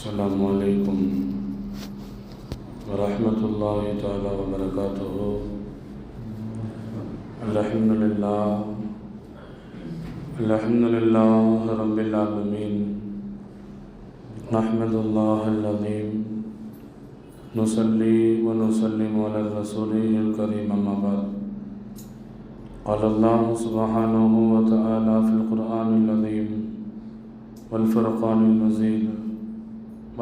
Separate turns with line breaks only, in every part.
السلام عليكم ورحمة الله تعالى وبركاته. الحمد لله رب العالمين. نحمد الله العظيم نصلي ونسلم على رسوله الكريم أما بعد. قال الله سبحانه وتعالى في القرآن العظيم والفرقان المجيد: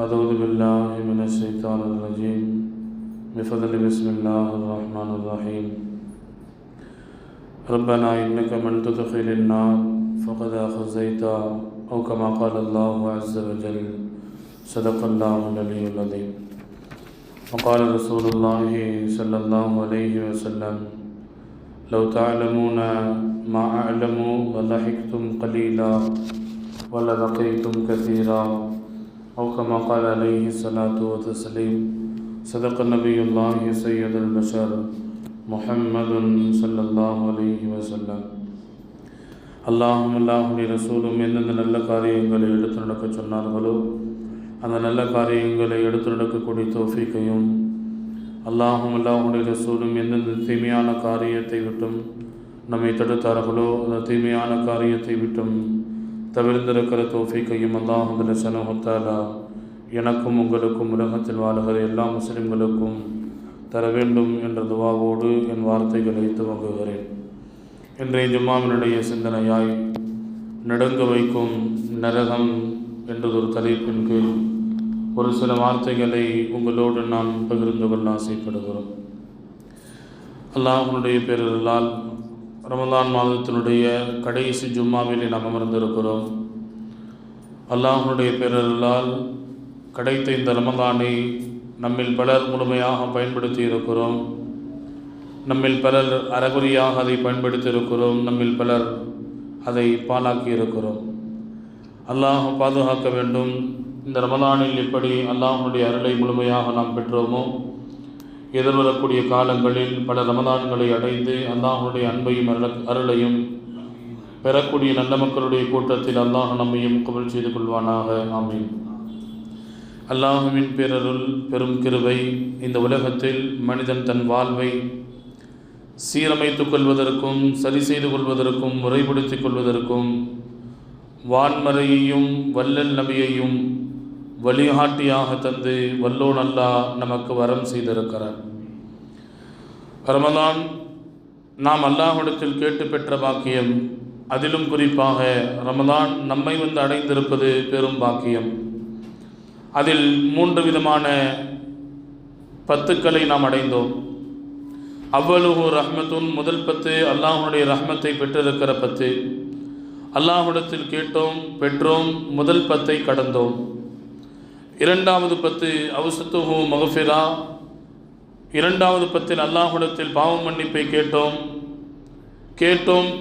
أعوذ بالله من الشيطان الرجيم بفضل بسم الله الرحمن الرحيم. ربنا إنك من تدخل النار فقد أخزيته أو كما قال الله عز وجل. صدق الله العلي العظيم. وقال رسول الله صلى الله عليه وسلم: لو تعلمون ما أعلم لضحكتم قليلا ولبقيتم كثيرا أو كما قال عليه الصلاة والتسليم. صدق النبي الله سيد البشر محمد صلى الله عليه وسلم. அல்லாஹுடைய ரசூலும் எந்தெந்த நல்ல காரியங்களை எடுத்து நடக்க சொன்னார்களோ அந்த நல்ல காரியங்களை எடுத்து நடக்கக்கூடிய தௌஃபீக்கையும், அல்லாஹுடைய ரசூலும் எந்தெந்த தீமையான காரியத்தை விட்டும் நம்மை தடுத்தார்களோ அந்த தீமையான காரியத்தை விட்டும் தவிர்ந்திருக்கிற தௌஃபீக்கையும் அல்லாஹ் ஜல்லல்லாஹு தஆலா எனக்கும் உங்களுக்கும் உலகத்தில் வாழுகிற எல்லா முஸ்லிம்களுக்கும் தர வேண்டும் என்ற துவாவோடு என் வார்த்தைகளை துவங்குகிறேன். இன்றைய ஜும்மாவினுடைய சிந்தனையாய் நடுங்க வைக்கும் நரகம் என்றதொரு தலைப்பின் கீழ் ஒரு சில வார்த்தைகளை உங்களோடு நாம் பகிர்ந்து கொள்ள ஆசைப்படுகிறோம். அல்லாஹ்வுடைய பேரருளால் ரமலான் மாதத்தினுடைய கடைசி ஜும்மாவிலே நாம் அமர்ந்திருக்கிறோம். அல்லாஹ்வுடைய பேரருளால் கிடைத்த இந்த ரமலானை நம்மில் பலர் முழுமையாக பயன்படுத்தி இருக்கிறோம். நம்மில் பலர் அறகுறையாக அதை பயன்படுத்தி இருக்கிறோம். நம்மில் பலர் அதை பாழாக்கி இருக்கிறோம். அல்லாஹ் பாதுகாக்க வேண்டும். இந்த ரமலானில் எப்படி அல்லாஹ்வுடைய அருளை முழுமையாக நாம் பெற்றோமோ, எதிர்வரக்கூடிய காலங்களில் பல ரமலான்களை அடைந்து அல்லாஹ்வுடைய அன்பையும் அருளையும் பெறக்கூடிய நல்ல மக்களுடைய கூட்டத்தில் அல்லாஹ் நம்மையும் கபூல் செய்து கொள்வானாக. ஆமீன். அல்லாஹுவின் பேரருள் பெரும் கிருபை இந்த உலகத்தில் மனிதன் தன் வாழ்வை சீரமைத்துக் கொள்வதற்கும் சரி செய்து கொள்வதற்கும் முறைப்படுத்திக் கொள்வதற்கும் வான்மறையையும் வல்லல் நபியையும் வழிகாட்டியாக தந்து வல்லோன் அல்லாஹ் நமக்கு வரம் செய்திருக்கிறார். ரமலான் நாம் அல்லாஹ்விடத்தில் கேட்டு பெற்ற பாக்கியம். அதிலும் குறிப்பாக ரமலான் நம்மை வந்து அடைந்திருப்பது பெரும் பாக்கியம். அதில் 3 விதமான பத்துக்களை நாம் அடைந்தோம். அவ்வளவு ரஹ்மத்துன், முதல் 10 அல்லாஹ்வுடைய ரஹ்மத்தை பெற்றிருக்கிற 10. அல்லாஹ்விடத்தில் கேட்டோம், பெற்றோம், முதல் 10ஐ கடந்தோம். 2வது 10 அவுசத்துஹு மக்ஃபிரா, 2வது 10 அல்லாஹ்விடத்தில் பாவ மன்னிப்பை கேட்டோம்,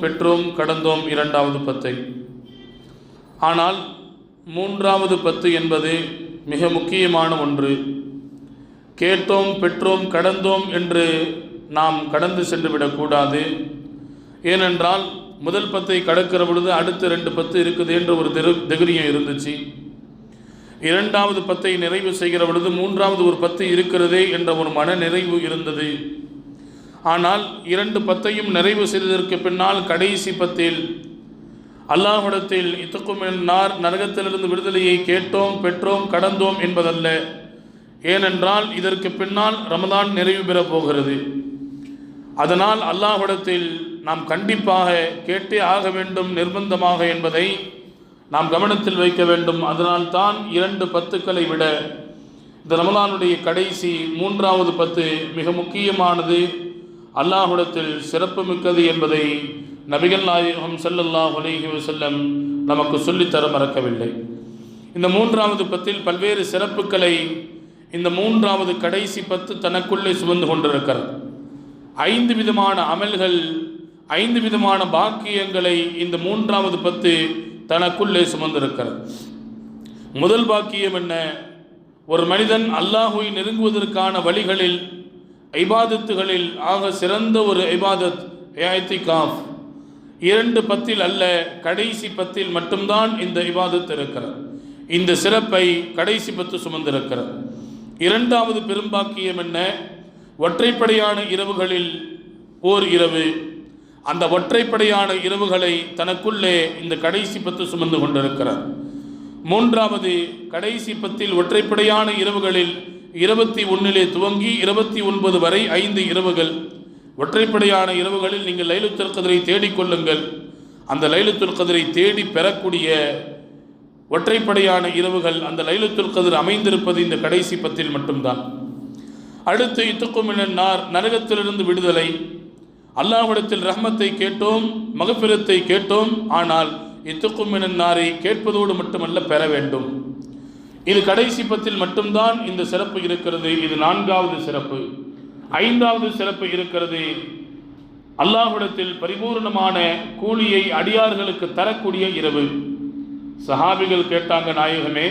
பெற்றோம், கடந்தோம் 2வது 10ஐ. ஆனால் 3வது 10 என்பது மிக முக்கியமான ஒன்று. கேட்டோம், பெற்றோம், கடந்தோம் என்று நாம் கடந்து சென்று விடக்கூடாது. ஏனென்றால் முதல் 10ஐ கடக்கிற பொழுது அடுத்த 2 10 இருக்குது என்ற ஒரு தைரியம் இருந்துச்சு. 2வது 10ஐ நிறைவு செய்கிற பொழுது 3வது ஒரு 10 இருக்கிறதே என்ற ஒரு மன நிறைவு இருந்தது. ஆனால் 2 10ஐயும் நிறைவு செய்ததற்கு பின்னால் கடைசி 10இல் அல்லாஹ்விடத்தில் இத்தக்கும் நார், நரகத்திலிருந்து விடுதலையை கேட்டோம், பெற்றோம், கடந்தோம் என்பதல்ல. ஏனென்றால் இதற்கு பின்னால் ரமலான் நிறைவு பெறப் போகிறது. அதனால் அல்லாஹ்விடத்தில் நாம் கண்டிப்பாக கேட்டே ஆக வேண்டும், நிர்பந்தமாக என்பதை நாம் கவனத்தில் வைக்க வேண்டும். அதனால் தான் 2 10களை விட இந்த ரமலானுடைய கடைசி 3வது 10 மிக முக்கியமானது, அல்லாஹ்விடத்தில் சிறப்பு மிக்கது என்பதை நபிகள் நாயகம் ஸல்லல்லாஹு அலைஹி வஸல்லம் நமக்கு சொல்லித்தர மறக்கவில்லை. இந்த 3வது 10இல் பல்வேறு சிறப்புகளை இந்த 3வது கடைசி 10 தனக்குள்ளே சுமந்து கொண்டிருக்கிறது. 5 விதமான அமல்கள், 5 விதமான பாக்கியங்களை இந்த 3வது 10 தனக்குள்ளே சுமந்திருக்கிறது. முதல் பாக்கியம் என்ன? ஒரு மனிதன் அல்லாஹ்வை நெருங்குவதற்கான வழிகளில், இபாதத்துகளில் ஆக சிறந்த ஒரு இபாதத் இஅ்திகாஃப். 2 10 அல்ல, கடைசி 10 மட்டும்தான் இந்த இபாதத் இருக்கிறது. இந்த சிறப்பை கடைசி 10 சுமந்திருக்கிறது. இரண்டாவது பெரும்பாக்கியம் என்ன? ஒற்றைப்படையான இரவுகளில் ஓர் இரவு. அந்த ஒற்றைப்படையான இரவுகளை தனக்குள்ளே இந்த கடைசி 10 சுமந்து கொண்டிருக்கிறார். மூன்றாவது, கடைசி 10 ஒற்றைப்படையான இரவுகளில் 21 துவங்கி 29 வரை 5 இரவுகள். ஒற்றைப்படையான இரவுகளில் நீங்கள் லைலத்துல் கத்ரை தேடிக்கொள்ளுங்கள். அந்த லைலத்துல் கத்ரை தேடி பெறக்கூடிய ஒற்றைப்படையான இரவுகள், அந்த லைலத்துல் கத்ர் அமைந்திருப்பது இந்த கடைசி 10 மட்டும்தான். அடுத்து இத்துக்கும் மினன்னார், நரகத்திலிருந்து விடுதலை. அல்லாஹ்விடத்தில் ரஹ்மத்தை கேட்டோம், மகஃபிரத்தை கேட்டோம். ஆனால் இத்துக்கும் மினன்னாரை கேட்பதோடு மட்டுமல்ல, பெற வேண்டும். இது கடைசி 10 மட்டும்தான் இந்த சிறப்பு இருக்கிறது. இது 4வது சிறப்பு. 5வது சிறப்பு இருக்கிறது, அல்லாஹ்விடத்தில் பரிபூர்ணமான கூலியை அடியார்களுக்கு தரக்கூடிய இரவு. சஹாபிகள் கேட்டாங்க, நாயகமே,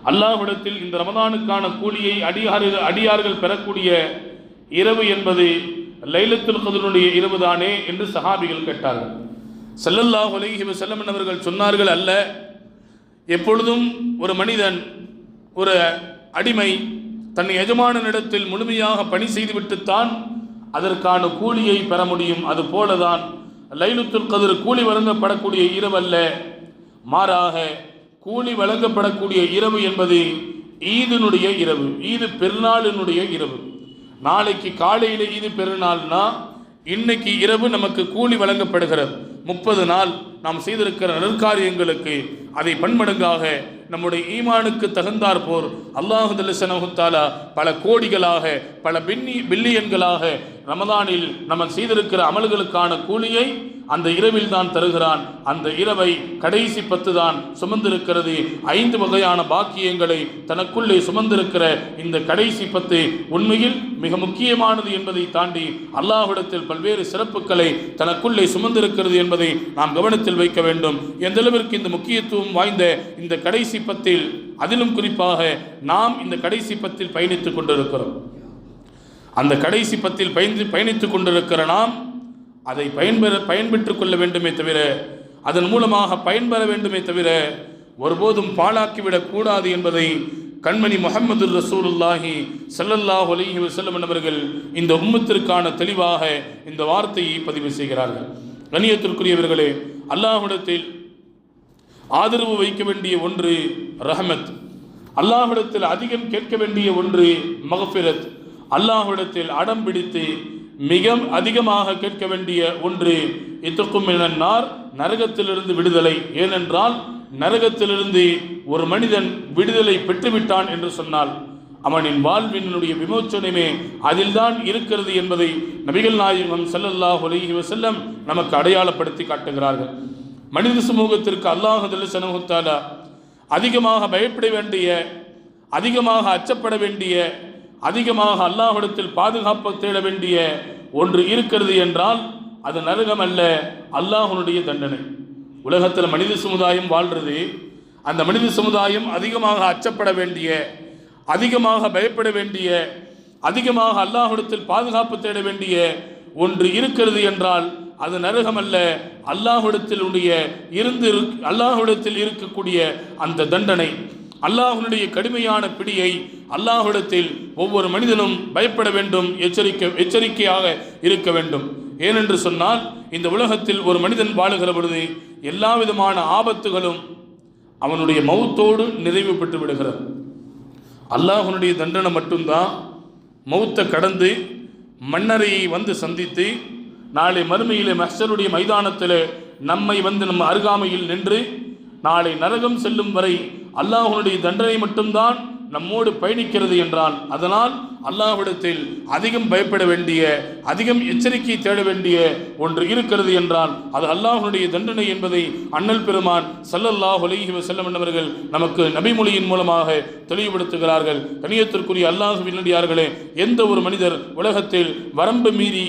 அல்லாஹ்விடத்தில் இந்த ரமதானுக்கான கூலியை அடியார்கள் பெறக்கூடிய இரவு என்பது லைலத்துல் கத்ருடைய இரவு தானே என்று சஹாபிகள் கேட்டார்கள். ஸல்லல்லாஹு அலைஹி வஸல்லம் அவர்கள் சொன்னார்கள், அல்ல, எப்பொழுதும் ஒரு மனிதன், ஒரு அடிமை தன் எஜமானனிடத்தில் முழுமையாக பணி செய்துவிட்டுத்தான் அதற்கான கூலியை பெற முடியும். அது போலதான் லைலத்துல் கத்ர் கூலி வழங்கப்படக்கூடிய இரவு அல்ல, மாறாக கூலி வழங்கப்படக்கூடிய இரவு என்பது ஈதினுடைய இரவு, ஈது பெருநாளினுடைய இரவு. நாளைக்கு காலையில் ஈது பெருநாள்னா இன்னைக்கு இரவு நமக்கு கூலி வழங்கப்படுகிறது. 30 நாள் நாம் செய்திருக்கிற நற்காரியங்களுக்கு அதை பன்மடங்காக நம்முடைய ஈமானுக்கு தகுந்தார் போர் அல்லாஹ் ஜல்லஷானஹு தஆலா பல கோடிகளாக, பல பில்லியன்களாக ரமதானில் நம்ம செய்திருக்கிற அமல்களுக்கான கூலியை அந்த இரவில் தான் தருகிறான். அந்த இரவை கடைசி 10 தான் சுமந்திருக்கிறது. 5 வகையான பாக்கியங்களை தனக்குள்ளே சுமந்திருக்கிற இந்த கடைசி 10 உண்மையில் மிக முக்கியமானது என்பதை தாண்டி அல்லாஹ்விடத்தில் பல்வேறு சிறப்புகளை தனக்குள்ளே சுமந்திருக்கிறது என்பதை நாம் கவனத்தில் வைக்க வேண்டும். எந்த அளவிற்கு இந்த முக்கியத்துவம் வாய்ந்த இந்த கடைசி 10 அதிலும் குறிப்பாக நாம் இந்த கடைசி 10 பயணித்துக் கொண்டிருக்கிறோம். அந்த கடைசி 10 பயணித்துக் கொண்டிருக்கிற நாம் அதை பயன்பெற்றுக் கொள்ள வேண்டுமே தவிர, அதன் மூலமாக பயன்பெற வேண்டுமே தவிர ஒருபோதும் பாழாக்கிவிடக் கூடாது என்பதை கண்மணி முஹம்மது ரசூலுல்லாஹி ஸல்லல்லாஹு அலைஹி வஸல்லம் அவர்கள் இந்த உம்மத்திற்கான தெளிவாக இந்த வார்த்தையை பதிவு செய்கிறார்கள். கண்ணியத்திற்குரியவர்களே, அல்லாஹ்விடத்தில் ஆதரவு வைக்க வேண்டிய ஒன்று ரஹமத், அல்லாஹ்விடத்தில் அதிகம் கேட்க வேண்டிய ஒன்று மக்ஃபிரத், அல்லாஹ்விடத்தில் அடம் பிடித்து மிக அதிகமாக கேட்க வேண்டிய ஒன்று இத்துக்கும் மினன்னார், நரகத்திலிருந்து விடுதலை. ஏனென்றால் நரகத்திலிருந்து ஒரு மனிதன் விடுதலை பெற்றுவிட்டான் என்று சொன்னால் அவனின் வாழ்வினுடைய விமோச்சனமே அதில்தான் இருக்கிறது என்பதை நபிகள் நாயகம் ஸல்லல்லாஹு அலைஹி வஸல்லம் நமக்கு அடையாளப்படுத்தி காட்டுகிறார்கள். மனித சமூகத்திற்கு அல்லாஹ் ஜல்லஷானஹு தஆலா அதிகமாக பயப்பட வேண்டிய, அதிகமாக அச்சப்பட வேண்டிய, அதிகமாக அல்லாஹ்விடத்தில் பாதுகாப்பு தேட வேண்டிய ஒன்று இருக்கிறது என்றால் அது நரகம் அல்ல, அல்லாஹ்வுடைய தண்டனை. உலகத்தில் மனித சமுதாயம் வாழ்றது, அந்த மனித சமுதாயம் அதிகமாக அச்சப்பட வேண்டிய, அதிகமாக பயப்பட வேண்டிய, அதிகமாக அல்லாஹ்விடத்தில் பாதுகாப்பு தேட வேண்டிய ஒன்று இருக்கிறது என்றால் அது நரகம் அல்ல, அல்லாஹ்விடத்தில் இருக்கக்கூடிய அந்த தண்டனை, அல்லாஹ்வுடைய கடுமையான பிடியை அல்லாஹ்விடத்தில் ஒவ்வொரு மனிதனும் பயப்பட வேண்டும், எச்சரிக்கையாக இருக்க வேண்டும். ஏனென்று சொன்னால் இந்த உலகத்தில் ஒரு மனிதன் வாழுகிற பொழுது எல்லா விதமான ஆபத்துகளும் அவனுடைய மௌத்தோடு நிறைவு பெற்று விடுகிறது. அல்லாஹ்வுடைய தண்டனை மட்டும்தான் மௌத்தை கடந்து மன்னரையை வந்து சந்தித்து நாளை மறுமையிலே மஹ்ஷருடைய மைதானத்தில் நம்மை வந்து நம்ம அருகாமையில் நின்று நாளை நரகம் செல்லும் வரை அல்லாஹ்வுடைய தண்டனை மட்டும்தான் நம்மோடு பயணிக்கிறது என்றால், அதனால் அல்லாஹ்விடத்தில் அதிகம் பயப்பட வேண்டிய, அதிகம் எச்சரிக்கை தேட வேண்டிய ஒன்று இருக்கிறது என்றால் அது அல்லாஹ்வுடைய தண்டனை என்பதை அண்ணல் பெருமான் ஸல்லல்லாஹு அலைஹி வஸல்லம் அவர்கள் நமக்கு நபிமொழியின் மூலமாக தெளிவுபடுத்துகிறார்கள். கண்ணியத்திற்குரிய அல்லாஹ்வின் நல்லடியார்களே, எந்த ஒரு மனிதர் உலகத்தில் வரம்பு மீறி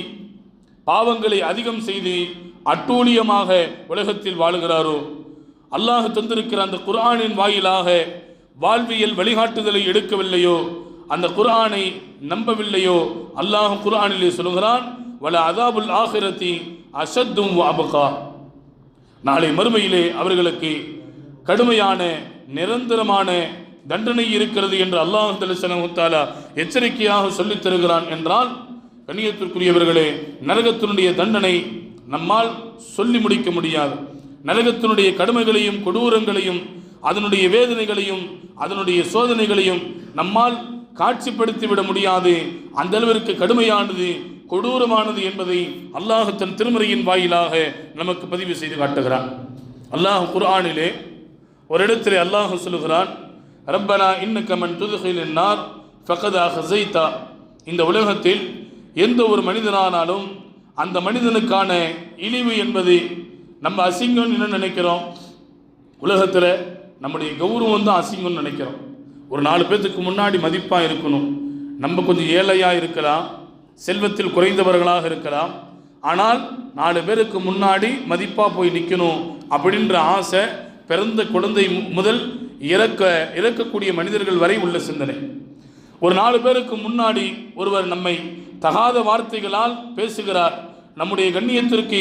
பாவங்களை அதிகம் செய்து அட்டூழியமாக உலகத்தில் வாழுகிறாரோ, அல்லாஹ் தந்திருக்கிற அந்த குர்ஆனின் வாயிலாக வாழ்வியல் வழிகாட்டுதலை எடுக்கவில்லையோ, அந்த குர்ஆனை நம்பவில்லையோ, அல்லாஹ் குர்ஆனிலே சொல்கிறான், வல அஸாபுல் ஆகிரத்தி அஷத்தும் வ அப்கா, நாளை மறுமையிலே அவர்களுக்கு கடுமையான நிரந்தரமான தண்டனை இருக்கிறது என்று அல்லாஹ் ஸுப்ஹானஹு தஆலா எச்சரிக்கையாக சொல்லித் தருகிறான் என்றால், கண்ணியத்திற்குரியவர்களே, நரகத்தினுடைய தண்டனை நம்மால் சொல்லி முடிக்க முடியாது. நரகத்தினுடைய கடுமைகளையும் கொடூரங்களையும் அதனுடைய வேதனைகளையும் அதனுடைய சோதனைகளையும் நம்மால் காட்சிப்படுத்திவிட முடியாது. அந்த அளவிற்கு கடுமையானது கொடூரமானது என்பதை அல்லாஹ் தன் திருமறையின் வாயிலாக நமக்கு பதிவு செய்து காட்டுகிறான். அல்லாஹ் குர்ஆனிலே ஒரு இடத்திலே அல்லாஹ் சொல்லுகிறான், ரப்பனா இன்னக மன் துத்கிலின் நார் ஃபகத் அஹ்ஸைதா. இந்த உலகத்தில் எந்த ஒரு மனிதனானாலும் அந்த மனிதனுக்கான இழிவு என்பது, நம்ம அசிங்கம்னு என்ன நினைக்கிறோம், உலகத்தில் நம்முடைய கௌரவம் தான் அசிங்கம்னு நினைக்கிறோம். ஒரு 4 பேர்த்துக்கு முன்னாடி மதிப்பாக இருக்கணும். நம்ம கொஞ்சம் ஏழையாக இருக்கலாம், செல்வத்தில் குறைந்தவர்களாக இருக்கலாம், ஆனால் 4 பேருக்கு முன்னாடி மதிப்பாக போய் நிற்கணும் அப்படின்ற ஆசை பிறந்த குழந்தை முதல் இறக்கக்கூடிய மனிதர்கள் வரை உள்ள சிந்தனை. ஒரு 4 பேருக்கு முன்னாடி ஒருவர் நம்மை தகாத வார்த்தைகளால் பேசுகிறார், நம்முடைய கண்ணியத்திற்கு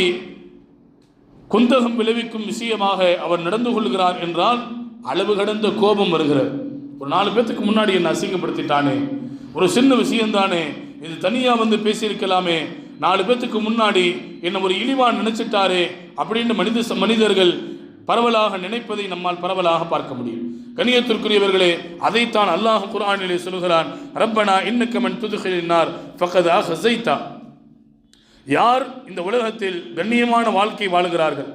குந்தகம் விளைவிக்கும் விஷயமாக அவர் நடந்து கொள்கிறார் என்றால் அளவு கடந்த கோபம் வருகிறது. ஒரு 4 பேர்த்துக்கு முன்னாடி என்னை அசிங்கப்படுத்திட்டானே, ஒரு சின்ன விஷயம்தானே, இது தனியாக வந்து பேசியிருக்கலாமே, 4 பேர்த்துக்கு முன்னாடி என்னை ஒரு இழிவான் நினைச்சிட்டாரே அப்படின்னு மனிதர்கள் பரவலாக நினைப்பதை நம்மால் பரவலாக பார்க்க முடியும். கண்ணியத்திற்குரியவர்களே, அதைத்தான் அல்லாஹ் குர்ஆனிலே சொல்கிறான், ரப்பனா இன்னக மன் துத்கிலின் நார் ஃபகத் அஹ்ஸைதா. யார் இந்த உலகத்தில் கண்ணியமான வாழ்க்கை வாழுகிறார்கள்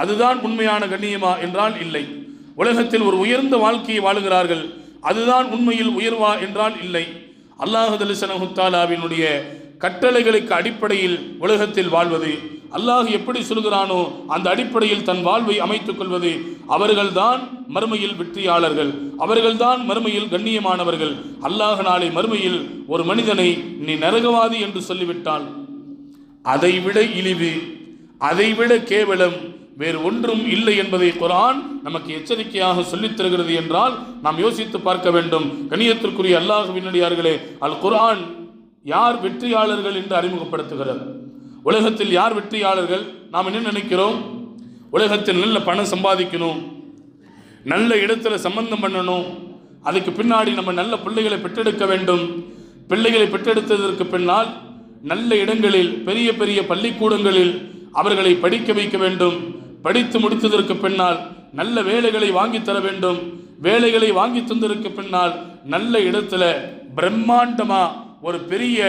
அதுதான் உண்மையான கண்ணியமா என்றால் இல்லை. உலகத்தில் ஒரு உயர்ந்த வாழ்க்கையை வாழுகிறார்கள் அதுதான் உண்மையில் உயர்வா என்றால் இல்லை. அல்லாஹ் ஸுப்ஹானஹு தஆலாவினுடைய கட்டளைகளுக்கு அடிப்படையில் உலகத்தில் வாழ்வது, அல்லாஹ் எப்படி சொல்கிறானோ அந்த அடிப்படையில் தன் வாழ்வை அமைத்துக் கொள்வது, அவர்கள்தான் மறுமையில் வெற்றியாளர்கள், அவர்கள்தான் மறுமையில் கண்ணியமானவர்கள். அல்லாஹ் நாளை மறுமையில் ஒரு மனிதனை நீ நரகவாதி என்று சொல்லிவிட்டால் அதைவிட இழிவு, அதைவிட கேவலம் வேறு ஒன்றும் இல்லை என்பதை குர்ஆன் நமக்கு எச்சரிக்கையாக சொல்லித் தருகிறது என்றால் நாம் யோசித்து பார்க்க வேண்டும். கண்ணியத்திற்குரிய அல்லாஹ்வின் அடியார்களே, அல் குர்ஆன் யார் வெற்றியாளர்கள் என்று அறிமுகப்படுத்துகிறது. உலகத்தில் யார் வெற்றியாளர்கள்? நாம் என்ன நினைக்கிறோம்? உலகத்தில் நல்ல பணம் சம்பாதிக்கணும், நல்ல இடத்துல சம்பந்தம் பண்ணணும், அதுக்கு பின்னாடி நம்ம நல்ல பிள்ளைகளை பெற்றெடுக்க வேண்டும், பிள்ளைகளை பெற்றெடுத்ததற்கு பின்னால் நல்ல இடங்களில் பெரிய பெரிய பள்ளிக்கூடங்களில் அவர்களை படிக்க வைக்க வேண்டும், படித்து முடித்ததற்கு பின்னால் நல்ல வேலைகளை வாங்கி தர வேண்டும், வேலைகளை வாங்கி தந்ததற்கு பின்னால் நல்ல இடத்துல பிரம்மாண்டமா ஒரு பெரிய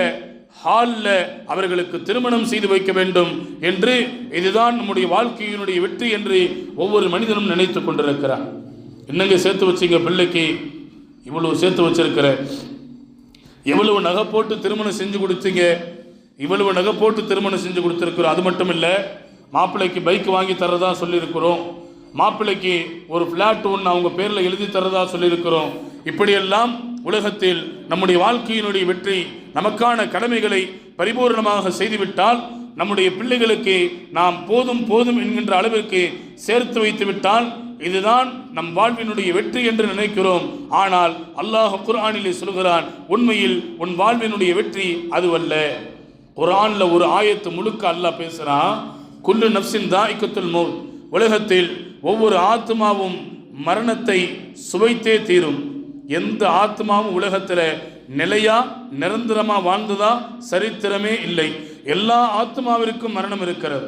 ஹாலில் அவர்களுக்கு திருமணம் செய்து வைக்க வேண்டும் என்று, இதுதான் நம்முடைய வாழ்க்கையினுடைய வெற்றி என்று ஒவ்வொரு மனிதனும் நினைத்து கொண்டிருக்கிறான். என்னங்க சேர்த்து வச்சிங்க பிள்ளைக்கு, இவ்வளவு சேர்த்து வச்சிருக்கிற, எவ்வளவு நகை போட்டு திருமணம் செஞ்சு கொடுத்தீங்க, இவ்வளவு நகை போட்டு திருமணம் செஞ்சு கொடுத்துருக்குறோம். அது மட்டும் இல்லை, மாப்பிள்ளைக்கு பைக் வாங்கி தரதா சொல்லியிருக்கிறோம், மாப்பிள்ளைக்கு ஒரு ஃப்ளாட் ஒன்று அவங்க பேரில் எழுதி தரதா சொல்லியிருக்கிறோம். இப்படியெல்லாம் உலகத்தில் நம்முடைய வாழ்க்கையினுடைய வெற்றி, நமக்கான கடமைகளை பரிபூர்ணமாக செய்துவிட்டால், நம்முடைய பிள்ளைகளுக்கு நாம் போதும் போதும் என்கின்ற அளவிற்கு சேர்த்து வைத்து விட்டால் இதுதான் நம் வாழ்வினுடைய வெற்றி என்று நினைக்கிறோம். ஆனால் அல்லாஹ் குர்ஆனிலே சொல்கிறான், உண்மையில் உன் வாழ்வினுடைய வெற்றி அதுவல்ல. குர்ஆன்ல ஒரு ஆயத்து முழுக்க அல்லாஹ் பேசுறான், குல்லு நஃப்ஸின் தாயிகத்துல் மௌத், உலகத்தில் ஒவ்வொரு ஆத்மாவும் மரணத்தை சுவைத்தே தீரும். எந்த ஆத்மாவும் உலகத்தில் நிலையா நிரந்தரமா வாழ்ந்ததா சரித்திரமே இல்லை. எல்லா ஆத்மாவிற்கும் மரணம் இருக்கிறது.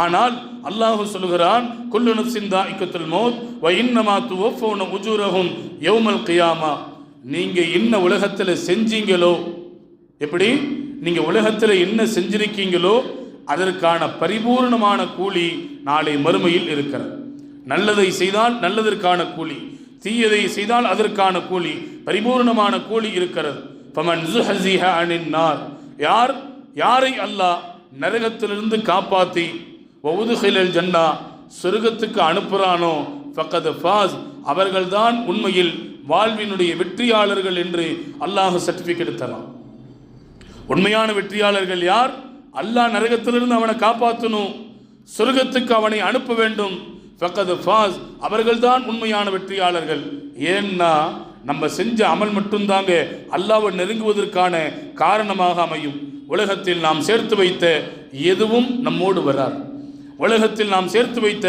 ஆனால் அல்லாஹ் சொல்லுகிறான், குல்லு நஃப்ஸின் தாயிகத்துல் மௌத் வ இன்னமா துவஃபௌன உஜூரஹும் யௌமல் கியாமா. நீங்க என்ன உலகத்தில் செஞ்சீங்களோ, எப்படி நீங்க உலகத்தில் என்ன செஞ்சிருக்கீங்களோ அதற்கான பரிபூர்ணமான கூலி நாளை மறுமையில் இருக்கிறது. நல்லதை செய்தால் நல்லதற்கான கூலி, தீயதை செய்தால் அதற்கான கூலி, பரிபூர்ணமான கூலி இருக்கிறது. ஃபமன் ஸுஹ்ஸிஹ அனின் நார், யாரை அல்லாஹ் நரகத்திலிருந்து காப்பாற்றி வஉத்கிலல் ஜன்னா, சொர்க்கத்துக்கு அனுப்புறானோ, ஃபக்கத் ஃபாஸ், அவர்கள்தான் உண்மையில் வாழ்வினுடைய வெற்றியாளர்கள் என்று அல்லாஹ் சர்டிஃபிகேட் தரான். உண்மையான வெற்றியாளர்கள் யார்? அல்லாஹ் நரகத்திலிருந்து அவனை காப்பாற்றணும், சொர்க்கத்துக்கு அவனை அனுப்ப வேண்டும். ஃபக்கத் ஃபாஸ், அவர்கள்தான் உண்மையான வெற்றியாளர்கள். ஏன்னா நம்ம செஞ்ச அமல் மட்டும்தாங்க அல்லாஹ்வை நெருங்குவதற்கான காரணமாக அமையும். உலகத்தில் நாம் சேர்த்து வைத்த எதுவும் நம்மோடு வராது. உலகத்தில் நாம் சேர்த்து வைத்த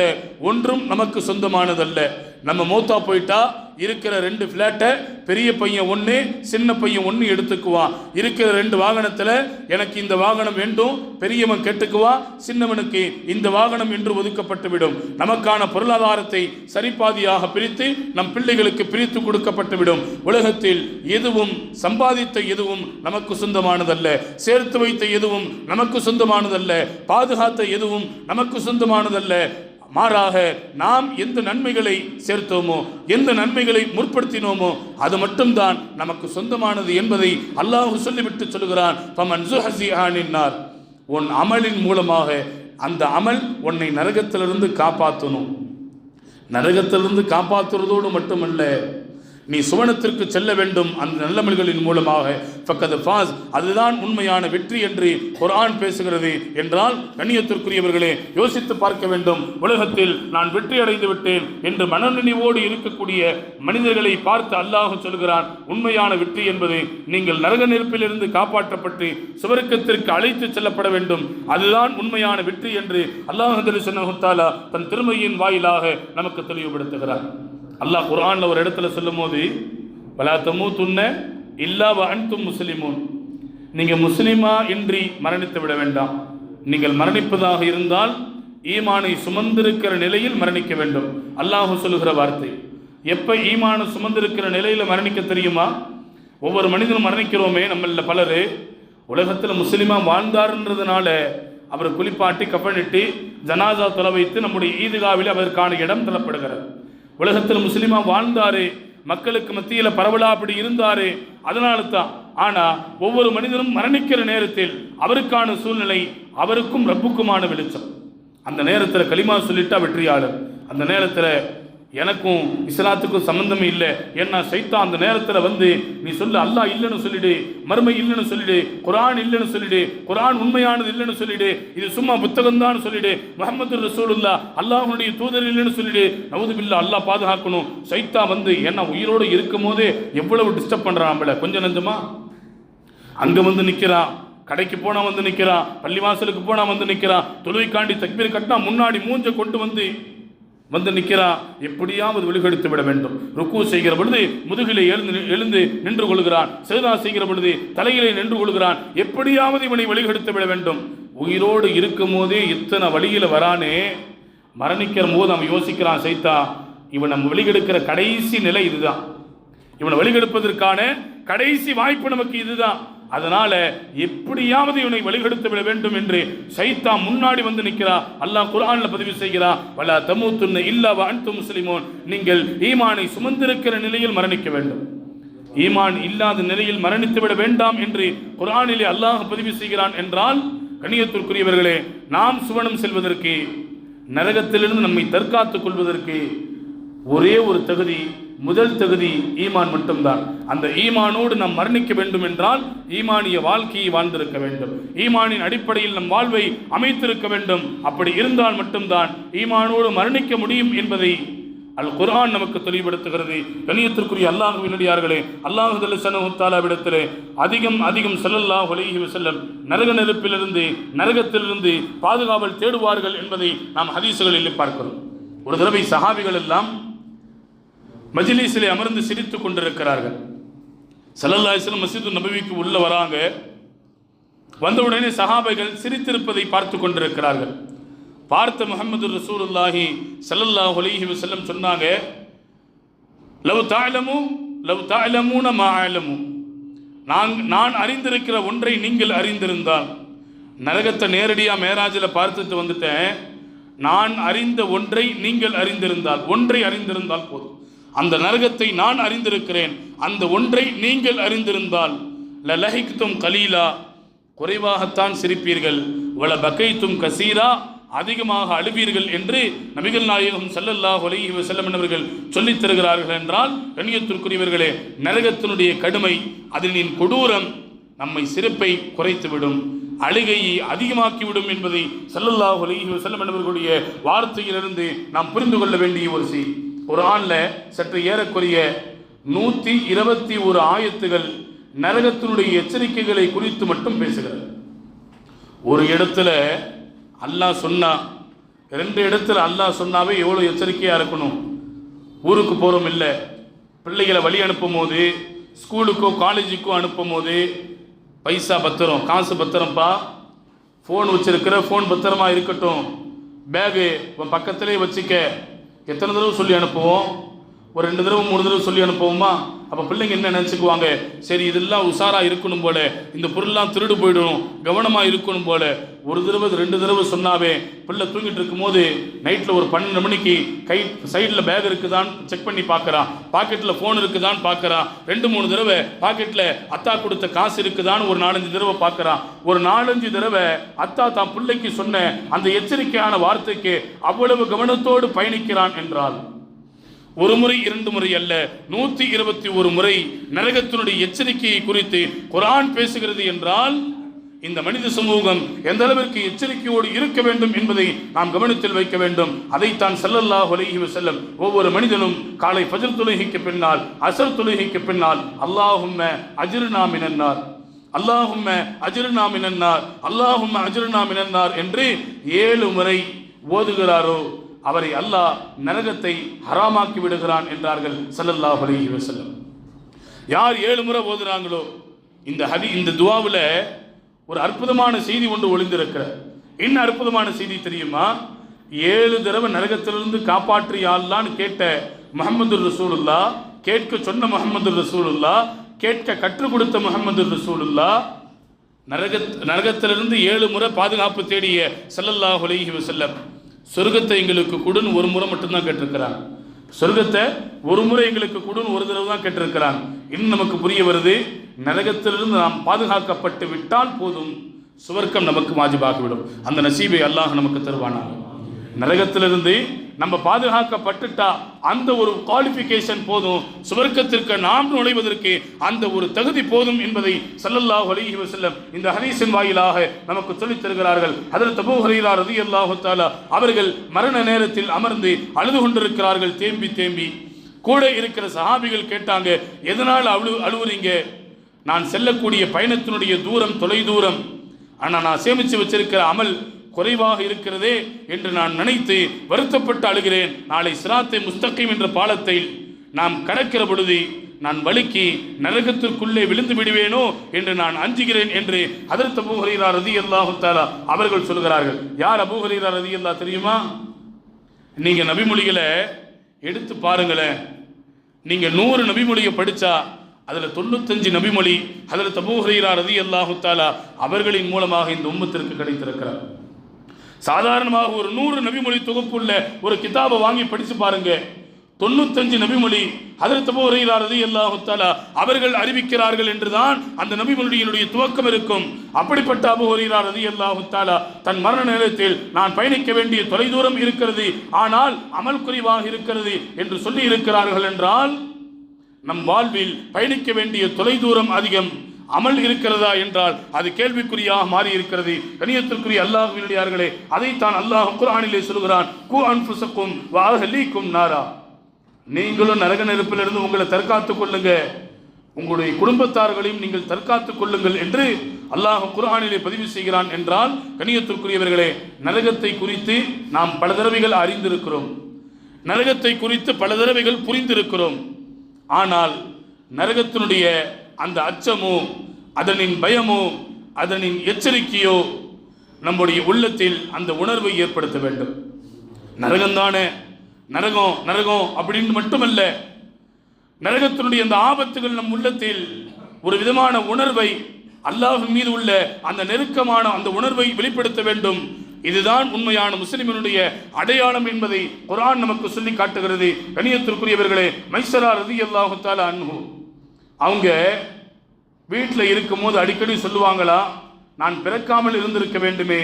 ஒன்றும் நமக்கு சொந்தமானதல்ல. நம்ம மூத்தா போயிட்டா இருக்கிற 2 ஃப்ளாட்டை பெரிய பையன் 1 சின்ன பையன் 1 எடுத்துக்குவான். இருக்கிற 2 வாகனத்தில் எனக்கு இந்த வாகனம் வேண்டும், பெரியவன் கேட்டுக்குவான், சின்னவனுக்கு இந்த வாகனம் என்று ஒதுக்கப்பட்டுவிடும். நமக்கான பொருளாதாரத்தை சரிபாதியாக பிரித்து நம் பிள்ளைகளுக்கு பிரித்து கொடுக்கப்பட்டுவிடும். உலகத்தில் எதுவும் சம்பாதித்த எதுவும் நமக்கு சொந்தமானதல்ல, சேர்த்து வைத்த எதுவும் நமக்கு சொந்தமானதல்ல, பாதுகாத்த எதுவும் நமக்கு சொந்தமானதல்ல. மாறாக நாம் எந்த நன்மைகளை சேர்த்தோமோ, எந்த நன்மைகளை முற்படுத்தினோமோ அது மட்டும்தான் நமக்கு சொந்தமானது என்பதை அல்லாஹ் சொல்லிவிட்டு சொல்கிறான். ஃபமன் ஸுஹ்ஸிஹ அனின்னார், உன் அமலின் மூலமாக அந்த அமல் உன்னை நரகத்திலிருந்து காப்பாற்றணும். நரகத்திலிருந்து காப்பாற்றுவதோடு மட்டுமல்ல, நீ சுவனத்திற்கு செல்ல வேண்டும் அந்த நல்லமல்களின் மூலமாக. ஃபக்கத் ஃபாஸ், அதுதான் உண்மையான வெற்றி என்று குர்ஆன் பேசுகிறது என்றால் கண்ணியத்திற்குரியவர்களே யோசித்து பார்க்க வேண்டும். உலகத்தில் நான் வெற்றி அடைந்து விட்டேன் என்று மனநினைவோடு இருக்கக்கூடிய மனிதர்களை பார்த்து அல்லாஹ் சொல்கிறான், உண்மையான வெற்றி என்பது நீங்கள் நரக நெருப்பிலிருந்து காப்பாற்றப்பட்டு சுவர்க்கத்திற்கு அழைத்து செல்லப்பட வேண்டும், அதுதான் உண்மையான வெற்றி என்று அல்லாஹ் ஜல்ல தஆலா தன் திருமறையின் வாயிலாக நமக்கு தெளிவுபடுத்துகிறார். அல்லாஹ் குர்ஆன்ல ஒரு இடத்துல சொல்லும் போது, வலா தமூதுன்ன இல்லா வ அன்தும் முஸ்லிமூன், நீங்கள் முஸ்லிமா இன்றி மரணித்து விட வேண்டாம். நீங்கள் மரணிப்பதாக இருந்தால் ஈமானை சுமந்திருக்கிற நிலையில் மரணிக்க வேண்டும். அல்லாஹ் சொல்லுகிற வார்த்தை. எப்போ ஈமானை சுமந்திருக்கிற நிலையில் மரணிக்க தெரியுமா? ஒவ்வொரு மனிதனும் மரணிக்கிறோமே, நம்மள பலர் உலகத்தில் முஸ்லிமா வாழ்ந்தார்ன்றதுனால அவரை குளிப்பாட்டி கஃனிட்டு ஜனாசா தொலை வைத்து நம்முடைய ஈதுகாவில் அதற்கான இடம் தரப்படுகிறது. உலகத்தில் முஸ்லிமா வாழ்ந்தாரு, மக்களுக்கு மத்தியில் பரவலா அப்படி இருந்தாரு, அதனால தான். ஆனால் ஒவ்வொரு மனிதனும் மரணிக்கிற நேரத்தில் அவருக்கான சூழ்நிலை அவருக்கும் ரப்புக்குமான வெளிச்சம். அந்த நேரத்தில் கலிமா சொல்லிட்டா வெற்றியாளர். அந்த நேரத்தில் எனக்கும் இஸ்லாத்துக்கும் சம்பந்தமே இல்லை. ஏன்னா சைத்தான் அந்த நேரத்தில் வந்து நீ சொல்லு அல்லாஹ் இல்லைன்னு சொல்லிடு, மறுமை இல்லைன்னு சொல்லிடு, குர்ஆன் இல்லைன்னு சொல்லிடு, குர்ஆன் உண்மையானது இல்லைன்னு சொல்லிடு, இது சும்மா புத்தகம்தான் சொல்லிடு, முஹம்மது ரசூலுல்லாஹ் அல்லாஹ்வுடைய தூதர் இல்லைன்னு சொல்லிடு. நவுதுபில்லாஹ், அல்லாஹ் பாதுகாக்கணும். சைத்தான் வந்து ஏன்னா உயிரோடு இருக்கும் போதே எவ்வளவு டிஸ்டர்ப் பண்ணுறான் நம்மள. கொஞ்சம் நஞ்சமா அங்கே வந்து நிற்கிறான், கடைக்கு போனால் வந்து நிற்கிறான், பள்ளிவாசலுக்கு போனால் வந்து நிற்கிறான், தொழுகைக்காண்டி தக்பீர் கட்டினா முன்னாடி மூஞ்சை கொண்டு வந்து நிற்கிறான். எப்படியாவது வெளிகெடுத்து விட வேண்டும். ருக்கு செய்கிற பொழுது முதுகிலே எழுந்து நின்று கொள்கிறான், சேதா செய்கிற பொழுது தலையிலே நின்று கொள்கிறான். எப்படியாவது இவனை வெளிகெடுத்து விட வேண்டும். உயிரோடு இருக்கும் போதே இத்தனை வழியில் வரானே, மரணிக்கிற போது அவன் யோசிக்கிறான், சைத்தா இவன் நம்ம வெளிகெடுக்கிற கடைசி நிலை இதுதான், இவனை வெளிகெடுப்பதற்கான கடைசி வாய்ப்பு நமக்கு இதுதான். அதனால எப்படியாவது இவனை வழிகெடுத்து விட வேண்டும் என்று சைத்தான் முன்னாடி வந்து நிற்கிறான். அல்லாஹ் குர்ஆன்ல பதிவு செய்கிறான், வலா தமூதுன்ன இல்லா வ அன்தும் முஸ்லிமூன், நீங்கள் ஈமானை சுமந்திருக்கிற நிலையில் மரணிக்க வேண்டும், ஈமான் இல்லாத நிலையில் மரணித்து விட வேண்டாம் என்று குர்ஆனிலே அல்லாஹ் பதிவு செய்கிறான். என்றால் கண்ணியத்திற்குரியவர்களே, நாம் சுவனம் செல்வதற்கு, நரகத்திலிருந்து நம்மை தற்காத்துக் கொள்வதற்கு ஒரே ஒரு தகுதி, முதல் தகுதி ஈமான் மட்டும்தான். அந்த ஈமானோடு நாம் மரணிக்க வேண்டும் என்றால் ஈமானிய வாழ்க்கையை வாழ்ந்திருக்க வேண்டும், ஈமானின் அடிப்படையில் நம் வாழ்வை அமைத்திருக்க வேண்டும். அப்படி இருந்தால் மட்டும்தான் ஈமானோடு மரணிக்க முடியும் என்பதை அல் குர்ஆன் நமக்கு தெளிவுபடுத்துகிறது. கண்ணியத்திற்குரிய அல்லாஹ்வின் அடியார்களே, அல்லாஹ் ஜல்ல தஆலாவிடத்திலே அதிகம் ஸல்லல்லாஹு அலைஹி வஸல்லம் நரக நெருப்பிலிருந்து, நரகத்திலிருந்து பாதுகாவல் தேடுவார்கள் என்பதை நாம் ஹதீஸ்களில் பார்க்கிறோம். ஒரு தடவை சஹாபிகள் எல்லாம் மஜ்லிஸிலே அமர்ந்து சிரித்துக் கொண்டிருக்கிறார்கள். ஸல்லல்லாஹு அலைஹி வஸல்லம் மஸ்ஜிது நபவிக்கு உள்ள வராங்க. வந்தவுடனே சஹாபிகள் சிரித்திருப்பதை பார்த்து கொண்டிருக்கிறார்கள். பார்த்த முஹம்மது ரசூலுல்லாஹி ஸல்லல்லாஹு அலைஹி வஸல்லம் சொன்னாங்க, லவ் தஅலமூன மா அலமு, நான் அறிந்திருக்கிற ஒன்றை நீங்கள் அறிந்திருந்தால், நரகத்தை நேரடியாக மேராஜில் பார்த்துட்டு வந்துட்டேன், நான் அறிந்த ஒன்றை நீங்கள் அறிந்திருந்தால், ஒன்றை அறிந்திருந்தால் போதும். அந்த நரகத்தை நான் அறிந்திருக்கிறேன், அந்த ஒன்றை நீங்கள் அறிந்திருந்தால் லலஹிக்தும் கலீலா, குறைவாகத்தான் சிரிப்பீர்கள், வல பகைத்தும் கசீரா, அதிகமாக அழுவீர்கள் என்று நபிகள் நாயகம் ஸல்லல்லாஹு அலைஹி வஸல்லம் அவர்கள் சொல்லித் தருகிறார்கள். என்றால் கண்ணியத்திற்குரியவர்களே, நரகத்தினுடைய கடுமை, அதனின் கொடூரம் நம்மை சிரிப்பை குறைத்துவிடும், அழுகையை அதிகமாக்கிவிடும் என்பதை ஸல்லல்லாஹு அலைஹி வஸல்லம் அவர்களுடைய வார்த்தையிலிருந்து நாம் புரிந்து கொள்ள வேண்டிய ஒரு செய்தி. குர்ஆன்ல சற்று ஏறக்குறைய 121 ஆயத்துகள் நரகத்தினுடைய எச்சரிக்கைகளை குறித்து மட்டும் பேசுகிறது. ஒரு இடத்துல அல்லாஹ் சொன்னா, 2 இடத்துல அல்லாஹ் சொன்னாவே எவ்வளவு எச்சரிக்கையா இருக்கணும். ஊருக்கு போகிறோம் இல்லை, பிள்ளைகளை வழி அனுப்பும் போது, ஸ்கூலுக்கோ காலேஜுக்கோ அனுப்பும் போது பைசா பத்திரம், காசு பத்திரம்ப்பா, ஃபோன் வச்சிருக்கிற ஃபோன் பத்திரமா இருக்கட்டும், பேகு உன் பக்கத்திலே வச்சுக்க, எத்தனை தடவை சொல்லி அனுப்புவோம்? ஒரு 2 தடவை 3 தடவை சொல்லி அனுப்புவோமா? அப்போ பிள்ளைங்க என்ன நினச்சிக்குவாங்க? சரி இதெல்லாம் உஷாராக இருக்கணும் போல, இந்த பொருள்லாம் திருடு போயிடும், கவனமாக இருக்கணும் போல. 1 தடவை 2 தடவை சொன்னாவே பிள்ளை தூங்கிட்டு இருக்கும்போது நைட்டில் ஒரு 12 மணிக்கு கை சைடில் பேக் இருக்குதான்னு செக் பண்ணி பார்க்குறான், பாக்கெட்டில் ஃபோன் இருக்குதான்னு பார்க்குறான், 2-3 தடவை பாக்கெட்டில் அத்தா கொடுத்த காசு இருக்குதான்னு ஒரு 4-5 தடவை பார்க்குறான். ஒரு 4-5 தடவை அத்தா தான் பிள்ளைக்கு சொன்ன அந்த எச்சரிக்கையான வார்த்தைக்கு அவ்வளவு கவனத்தோடு பயணிக்கிறான் என்றால், 1 முறை 2 முறை அல்ல, 121 முறை நரகத்தினுடைய எச்சரிக்கையை குறித்து குர்ஆன் பேசுகிறது என்றால், இந்த மனித சமூகம் எந்த அளவிற்கு எச்சரிக்கையோடு இருக்க வேண்டும் என்பதை நாம் கவனத்தில் வைக்க வேண்டும். அதைத்தான் ஸல்லல்லாஹு அலைஹி வஸல்லம் ஒவ்வொரு மனிதனும் காலை ஃபஜ்ர் தொழுகைக்கு பின்னால், அஸ்ர் தொழுகைக்கு பின்னால் அல்லாஹும்ம அஜ்ர்னா மினன்னார், அல்லாஹும்ம அஜ்ர்னா மினன்னார், அல்லாஹும்ம அஜ்ர்னா மினன்னார் என்று 7 முறை ஓதுகிறாரோ அவரை அல்லாஹ் நரகத்தை ஹராமாக்கி விடுகிறான் என்றார்கள் ஸல்லல்லாஹு அலைஹி வஸல்லம். யார் 7 முறை ஓதுறாங்களோ, இந்த துஆவில் ஒரு அற்புதமான செய்தி ஒன்று ஒளிந்திருக்கிறார். என்ன அற்புதமான செய்தி தெரியுமா? 7 தடவை நரகத்திலிருந்து காப்பாற்றி அல்லாஹ்னு கேட்ட முஹம்மது ரசூலுல்லாஹ், கேட்க சொன்ன முஹம்மது ரசூலுல்லாஹ், கேட்க கற்றுக் கொடுத்த முஹம்மது ரசூலுல்லாஹ், நரகத்திலிருந்து 7 முறை பாதுகாப்பு தேடிய ஸல்லல்லாஹு அலைஹி வஸல்லம், சொர்க்கத்தை எங்களுக்கு கொடுன்னு 1 முறை மட்டும்தான் கேட்டிருக்கிறான். சொர்க்கத்தை 1 முறை எங்களுக்கு கொடுன்னு 1 தடவை தான் கேட்டிருக்கிறான். இன்னும் நமக்கு புரிய வருது, நரகத்திலிருந்து நாம் பாதுகாக்கப்பட்டு விட்டால் போதும், சுவர்க்கம் நமக்கு வாஜிபாகிவிடும். அந்த நசீபை அல்லாஹ் நமக்கு தருவானாக. நரகத்திலிருந்து நம்ம பாதுகாக்கப்பட்டுட்டா அந்த ஒரு குவாலிஃபிகேஷன் போதும், சுவர்க்கத்திற்கு நாம் நுழைவதற்கு அந்த ஒரு தகுதி போதும் என்பதை ஸல்லல்லாஹு அலைஹி வஸல்லம் இந்த ஹதீஸின் வாயிலாக நமக்கு சொல்லித் தருகிறார்கள். ஹஜ்ரத் அபூ ஹுரைரா ரலியல்லாஹு தஆலா அவர்கள் மரண நேரத்தில் அமர்ந்து அழுது கொண்டிருக்கிறார்கள், தேம்பி தேம்பி. கூட இருக்கிற சஹாபிகள் கேட்டாங்க, எதனால் அழுவுறீங்க? நான் செல்லக்கூடிய பயணத்தினுடைய தூரம் தொலை தூரம், ஆனால் நான் சேமித்து வச்சிருக்கிற அமல் குறைவாக இருக்கிறதே என்று நான் நினைத்து வருத்தப்பட்டு அழுகிறேன். நாளை சிராத்தை முஸ்தகீம் என்ற பாலத்தை நாம் கடக்கிற பொழுது நான் வழுக்கி நரகத்திற்குள்ளே விழுந்து விடுவேனோ என்று நான் அஞ்சுகிறேன் என்று ஹஜ்ரத் அபூ ஹுரைரா ரலியல்லாஹு தஆலா அவர்கள் சொல்கிறார்கள். யார் அபூ ஹுரைரா ரலியல்லாஹு தெரியுமா? நீங்க நபிமொழிகளை எடுத்து பாருங்களேன். நீங்க 100 நபிமொழியை படிச்சா அதில் 95 நபிமொழி ஹஜ்ரத் அபூ ஹுரைரா ரலியல்லாஹு தஆலா அவர்களின் மூலமாக இந்த உம்மத்திற்கு கிடைத்திருக்கிறார். சாதாரணமாக ஒரு 100 நபிமொழி தொகுப்புள்ள ஒரு கிதாபை வாங்கி படிச்சு பாருங்க. 95 நபிமொழி ஹஜ்ரத் அபூ ஹுரைரா ரலியல்லாஹு தஆலா அவர்கள் அறிவிக்கிறார்கள் என்றுதான் அந்த நபிமொழியினுடைய துவக்கம் இருக்கும். அப்படிப்பட்ட அபூ ஹுரைரா ரலியல்லாஹு தஆலா தன் மரண நேரத்தில் நான் பயணிக்க வேண்டிய தொலைதூரம் இருக்கிறது, ஆனால் அமல் குறைவாக இருக்கிறது என்று சொல்லி இருக்கிறார்கள் என்றால், நம் வாழ்வில் பயணிக்க வேண்டிய தொலைதூரம் அதிகம், அமல் இருக்கிறதா என்றால் அது கேள்விக்குறியாக மாறி இருக்கிறது. கண்ணியத்திற்குரிய அல்லாஹ்வினுடையார்களே, அதைத்தான் அல்லாஹ் குர்ஆனிலே சொல்கிறான், கு அன்ஃபுஸக்கும் வ அஹ்லீக்கும் நாரா, நீங்களும் நரக நெருப்பிலிருந்து உங்களை தற்காத்துக் கொள்ளுங்க, உங்களுடைய குடும்பத்தார்களையும் நீங்கள் தற்காத்துக் கொள்ளுங்கள் என்று அல்லாஹ் குர்ஆனிலே பதிவு செய்கிறான் என்றால், கண்ணியத்திற்குரியவர்களே, நரகத்தை குறித்து நாம் பல தடவைகள் அறிந்திருக்கிறோம், நரகத்தை குறித்து பல தடவைகள் புரிந்திருக்கிறோம். ஆனால் நரகத்தினுடைய அந்த அச்சமோ, அதனின் பயமோ, அதனின் எச்சரிக்கையோ நம்முடைய உள்ளத்தில் அந்த உணர்வை ஏற்படுத்த வேண்டும். நரகம்தானே, நரகம் நரகம் அப்படின்னு மட்டுமல்ல, நரகத்தினுடைய அந்த ஆபத்துகள் நம் உள்ளத்தில் ஒரு விதமான உணர்வை, அல்லாஹ்வின் மீது உள்ள அந்த நெருக்கமான அந்த உணர்வை வெளிப்படுத்த வேண்டும். இதுதான் உண்மையான முஸ்லிமினுடைய அடையாளம் என்பதை குர்ஆன் நமக்கு சொல்லி காட்டுகிறது. கண்ணியத்திற்குரியவர்களே, மைஸரா ரலியல்லாஹு தஆலா அன்ஹு அவங்க வீட்டில் இருக்கும்போது அடிக்கடி சொல்லுவாங்களா, நான் பிறக்காமல் இருந்திருக்க வேண்டுமே,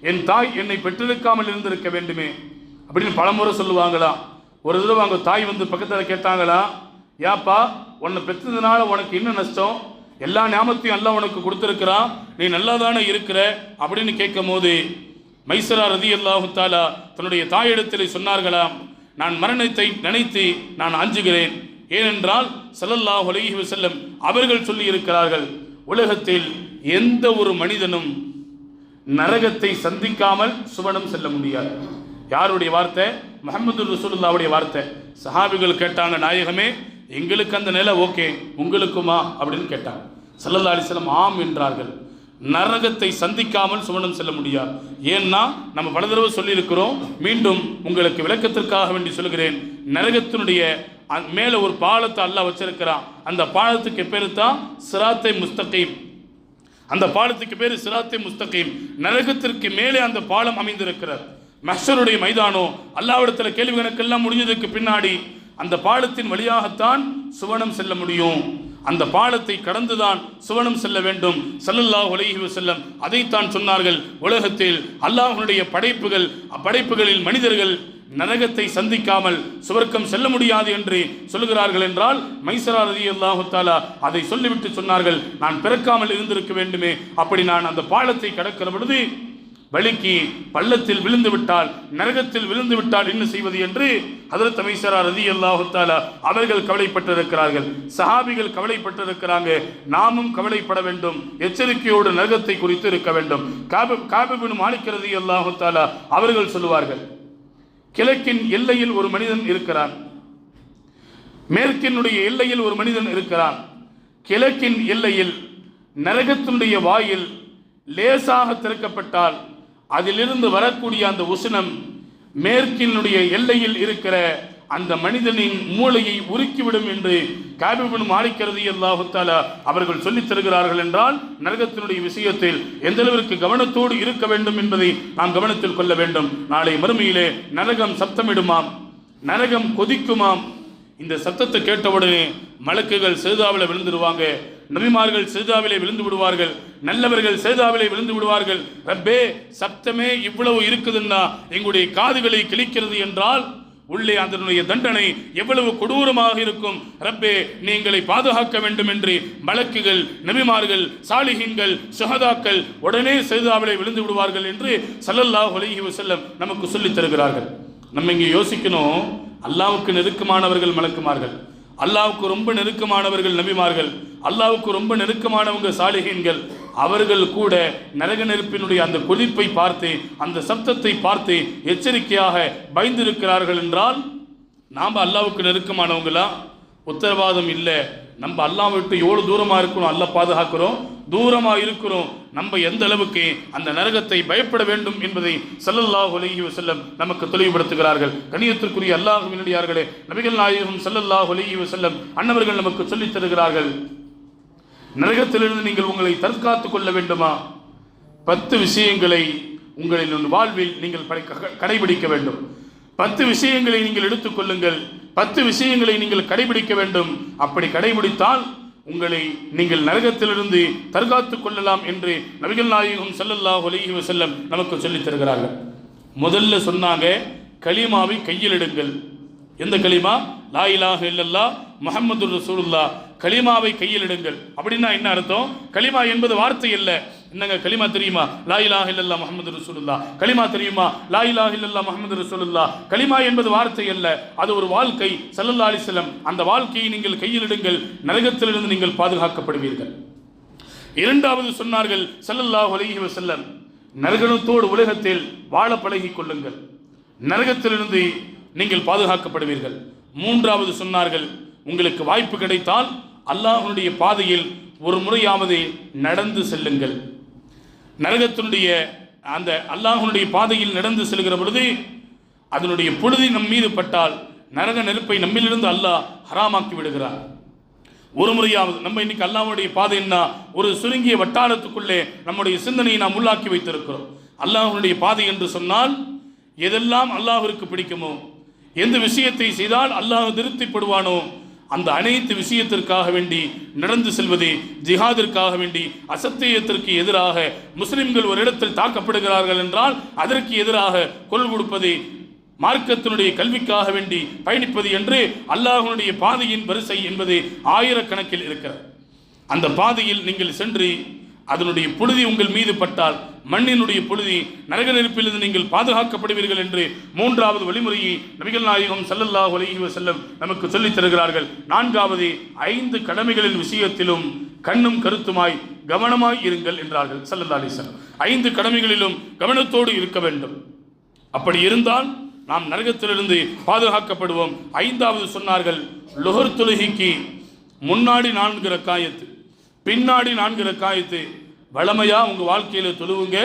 என் தாய் என்னை பெற்றிருக்காமல் இருந்திருக்க வேண்டுமே அப்படின்னு பலமுறை சொல்லுவாங்களா. ஒரு தடவை அவங்க தாய் வந்து பக்கத்தில் கேட்டாங்களா, ஏப்பா உன்னை பெற்றதுனால உனக்கு என்ன நஷ்டம், எல்லா ஞாபகத்தையும் எல்லாம் உனக்கு கொடுத்துருக்கிறான், நீ நல்லா தானே இருக்கிற அப்படின்னு கேட்கும் போது மைஸரா ரலியல்லாஹு தஆலா தன்னுடைய தாயிடத்தில் சொன்னார்களாம், நான் மரணத்தை நினைத்து நான் அஞ்சுகிறேன். ஏனென்றால் ஸல்லல்லாஹு அலைஹி வஸல்லம் அவர்கள் சொல்லி இருக்கிறார்கள், உலகத்தில் எந்த ஒரு மனிதனும் நரகத்தை சந்திக்காமல் சுவனம் செல்ல முடியாது. யாருடைய வார்த்தை? முஹம்மது ரசூலுல்லாஹ்வுடைய வார்த்தை. சஹாபிகள் கேட்டாங்க, நாயகமே எங்களுக்கு அந்த நிலை ஓகே, உங்களுக்குமா அப்படின்னு கேட்டாங்க. ஸல்லல்லாஹு அலைஹி வஸல்லம் ஆம் என்றார்கள். நரகத்தை சந்திக்காமல் சுவனம் செல்ல முடியாது. ஏன்னா நம்ம பல தடவை சொல்லியிருக்கிறோம், மீண்டும் உங்களுக்கு விளக்கத்திற்காக வேண்டி சொல்கிறேன். நரகத்தினுடைய மேலே ஒரு பாலத்தை அல்லாஹ் வச்சிருக்கிறான். அந்த பாலத்துக்கு பேரு தான் சிராத்தை முஸ்தகீம். அந்த பாலத்துக்கு பேரு சிராத்தை முஸ்தகீம். நரகத்திற்கு மேலே அந்த பாலம் அமைந்திருக்கிறது. மஹ்ஷருடைய மைதானம் அல்லாஹ்விடத்தில் கேள்வி கணக்கெல்லாம் முடிஞ்சதுக்கு பின்னாடி அந்த பாலத்தின் வழியாகத்தான் சுவனம் செல்ல முடியும். அந்த பாலத்தை கடந்துதான் சுவனம் செல்ல வேண்டும். ஸல்லல்லாஹு அலைஹி வஸல்லம் அதைத்தான் சொன்னார்கள். உலகத்தில் அல்லாஹ்வுடைய படைப்புகளில் மனிதர்கள் நரகத்தை சந்திக்காமல் சுவர்க்கம் செல்ல முடியாது என்று சொல்கிறார்கள் என்றால், மைசரா ரலியல்லாஹு தஆலா அதை சொல்லிவிட்டு சொன்னார்கள், நான் பிறக்காமல் இருந்திருக்க வேண்டுமே, அப்படி நான் அந்த பாலத்தை கடக்கிற பொழுது வலிக்கு பள்ளத்தில் விழுந்து விட்டால், நரகத்தில் விழுந்து விட்டால் என்ன செய்வது என்று ஹஜ்ரத் மைசரா ரலியல்லாஹு தஆலா அவர்கள் கவலைப்பட்டிருக்கிறார்கள். சஹாபிகள் கவலைப்பட்டிருக்கிறாங்க. நாமும் கவலைப்பட வேண்டும், எச்சரிக்கையோடு நரகத்தை குறித்து இருக்க வேண்டும். காப் இப்னு மாலிக் ரலியல்லாஹு தஆலா அவர்கள் சொல்லுவார்கள், கிழக்கின் எல்லையில் ஒரு மனிதன் இருக்கிறான், மேற்கினுடைய எல்லையில் ஒரு மனிதன் இருக்கிறான். கிழக்கின் எல்லையில் நரகத்தினுடைய வாயில் லேசாக திறக்கப்பட்டால் அதிலிருந்து வரக்கூடிய அந்த உஷ்ணம் மேற்கினுடைய எல்லையில் இருக்கிற அந்த மனிதனின் மூளையை உருக்கிவிடும் என்று காப் இப்னு மாலிக் ரலியல்லாஹு தஆலா அவர்கள் சொல்லித் தருகிறார்கள். என்றால் நரகத்தினுடைய விஷயத்தில் எந்த அளவிற்கு கவனத்தோடு இருக்க வேண்டும் என்பதை நாம் கவனத்தில் கொள்ள வேண்டும். நாளை மறுமையிலே நரகம் சப்தமிடுமாம், நரகம் கொதிக்குமாம். இந்த சத்தத்தை கேட்டவுடனே மலக்குகள் சேதாவிலே விழுந்துடுவாங்க, நபிமார்கள் சேதாவிலே விழுந்து விடுவார்கள், நல்லவர்கள் சேதாவிலே விழுந்து விடுவார்கள். ரப்பே, சப்தமே இவ்வளவு இருக்குதுன்னா எங்களுடைய காதுகளை கிழிக்கிறது என்றால் உள்ளே அதனுடைய தண்டனை எவ்வளவு கொடூரமாக இருக்கும். ரப்பே, நீங்களை பாதுகாக்க வேண்டும் என்று மலக்குகள், நபிமார்கள், சாலிஹீன்கள், ஷஹதாக்கள் உடனே சேதாவிலே விழுந்து விடுவார்கள் என்று ஸல்லல்லாஹு அலைஹி வஸல்லம் நமக்கு சொல்லித் தருகிறார்கள். நம்ம இங்கே யோசிக்கணும், அல்லாஹ்வுக்கு நெருக்கமானவர்கள் மலக்குமார்கள், அல்லாஹ்வுக்கு ரொம்ப நெருக்கமானவர்கள் நபிமார்கள், அல்லாஹ்வுக்கு ரொம்ப நெருக்கமானவங்க சாலிஹீன்கள். அவர்கள் கூட நரக நெருப்பினுடைய அந்த கொதிப்பை பார்த்து, அந்த சப்தத்தை பார்த்து எச்சரிக்கையாக பயந்திருக்கிறார்கள். என்றால் நாம் அல்லாஹ்வுக்கு நெருக்கமானவங்களா? உத்தரவாதம் இல்லை. நம்ம அல்லாஹ் விட்டு எவ்வளவு தூரமாக இருக்கணும், அல்லாஹ் பாதுகாக்கிறோம், தூரமாக இருக்கிறோம். நம்ம எந்த அளவுக்கு அந்த நரகத்தை பயப்பட வேண்டும் என்பதை ஸல்லல்லாஹு அலைஹி வஸல்லம் நமக்கு தெளிவுபடுத்துகிறார்கள். கண்ணியத்திற்குரிய அல்லாஹ்வின் அடியார்களே, நபிகள் நாயகம் ஸல்லல்லாஹு அலைஹி வஸல்லம் அன்னவர்கள் நமக்கு சொல்லித் தருகிறார்கள், நரகத்திலிருந்து நீங்கள் உங்களை தற்காத்துக் கொள்ள வேண்டுமா? 10 விஷயங்களை உங்களின் வாழ்வில் நீங்கள் கடைபிடிக்க வேண்டும். 10 விஷயங்களை நீங்கள் எடுத்துக் கொள்ளுங்கள். 10 விஷயங்களை நீங்கள் கடைபிடிக்க வேண்டும். அப்படி கடைபிடித்தால் உங்களை நீங்கள் நரகத்திலிருந்து தற்காத்துக் கொள்ளலாம் என்று நபிகள் நாயகம் ஸல்லல்லாஹு அலைஹி வஸல்லம் நமக்கு சொல்லித் தருகிறார்கள். முதல்ல சொன்னாங்க, கலிமாவை கையில் எடுங்கள். எந்த கலிமா? லா இலாஹ இல்லல்லாஹ் முஹம்மது ரசூலுல்லாஹ். கலிமாவை கையில் எடுங்கள். அப்படின்னா என்ன அர்த்தம்? கலிமா என்பது வார்த்தை அல்ல. என்னங்க கலிமா தெரியுமா? லா இலாஹ இல்லல்லாஹ் முஹம்மது ரசூலுல்லாஹ். கலிமா தெரியுமா? லா இலாஹ இல்லல்லாஹ் முஹம்மது ரசூலுல்லாஹ். கலிமா என்பது வார்த்தை அல்ல, அது ஒரு வாழ்க்கை. ஸல்லல்லாஹு அலைஹி வஸல்லம் அந்த வாழ்க்கையை நீங்கள் கையில் எடுங்கள், நரகத்திலிருந்து நீங்கள் பாதுகாக்கப்படுவீர்கள். இரண்டாவது சொன்னார்கள் ஸல்லல்லாஹு அலைஹி வஸல்லம், நரகத்தோடு உலகத்தில் வாழ பழகிக் கொள்ளுங்கள், நரகத்திலிருந்து நீங்கள் பாதுகாக்கப்படுவீர்கள். மூன்றாவது சொன்னார்கள், உங்களுக்கு வாய்ப்பு கிடைத்தால் அல்லாஹ்வுடைய பாதையில் ஒரு முறையாவது நடந்து செல்லுங்கள். நரகத்தினுடைய அந்த அல்லாஹ்வுடைய பாதையில் நடந்து செல்கிற பொழுது அதனுடைய புழுதி நம் மீது பட்டால் நரக நெருப்பை நம்மிலிருந்து அல்லாஹ் ஹராமாக்கி விடுகிறார். ஒரு முறையாவது நம்ம இன்னைக்கு அல்லாஹ்வுடைய பாதை என்ன, ஒரு சுருங்கிய வட்டாரத்துக்குள்ளே நம்முடைய சிந்தனையை நாம் உள்ளாக்கி வைத்திருக்கிறோம். அல்லாஹ்வுடைய பாதை என்று சொன்னால் எதெல்லாம் அல்லாஹ்விற்கு பிடிக்குமோ, எந்த விஷயத்தை செய்தால் அல்லாஹ் திருப்திப்படுவானோ அந்த அனைத்து விஷயத்திற்காக வேண்டி நடந்து செல்வது, ஜிஹாதிற்காக வேண்டி அசத்தியத்திற்கு எதிராக முஸ்லிம்கள் ஒரு இடத்தில் தாக்கப்படுகிறார்கள் என்றால் அதற்கு எதிராக குரல் கொடுப்பது, மார்க்கத்தினுடைய கல்விக்காக வேண்டி பயணிப்பது என்று அல்லாஹ்வுடைய பாதையின் வரிசை என்பது ஆயிரக்கணக்கில் இருக்கிறது. அந்த பாதையில் நீங்கள் சென்று அதனுடைய புழுதி உங்கள் மீது பட்டால், மண்ணினுடைய புழுதி, நரக நெருப்பிலிருந்து நீங்கள் பாதுகாக்கப்படுவீர்கள் என்று மூன்றாவது வழிமுறையை நபிகள் நாயகம் ஸல்லல்லாஹு அலைஹி வஸல்லம் நமக்கு சொல்லித் தருகிறார்கள். நான்காவது, 5 கடமைகளின் விஷயத்திலும் கண்ணும் கருத்துமாய் கவனமாய் இருங்கள் என்றார்கள் ஸல்லல்லாஹு அலைஹி வஸல்லம். 5 கடமைகளிலும் கவனத்தோடு இருக்க வேண்டும். அப்படி இருந்தால் நாம் நரகத்திலிருந்து பாதுகாக்கப்படுவோம். ஐந்தாவது சொன்னார்கள், லுஹர் தொழுகைக்கு முன்னாடி 4 ரக்காயத்து, பின்னாடி 4 ரக்காயத்து வளமையா உங்க வாழ்க்கையில தொழுவுங்க,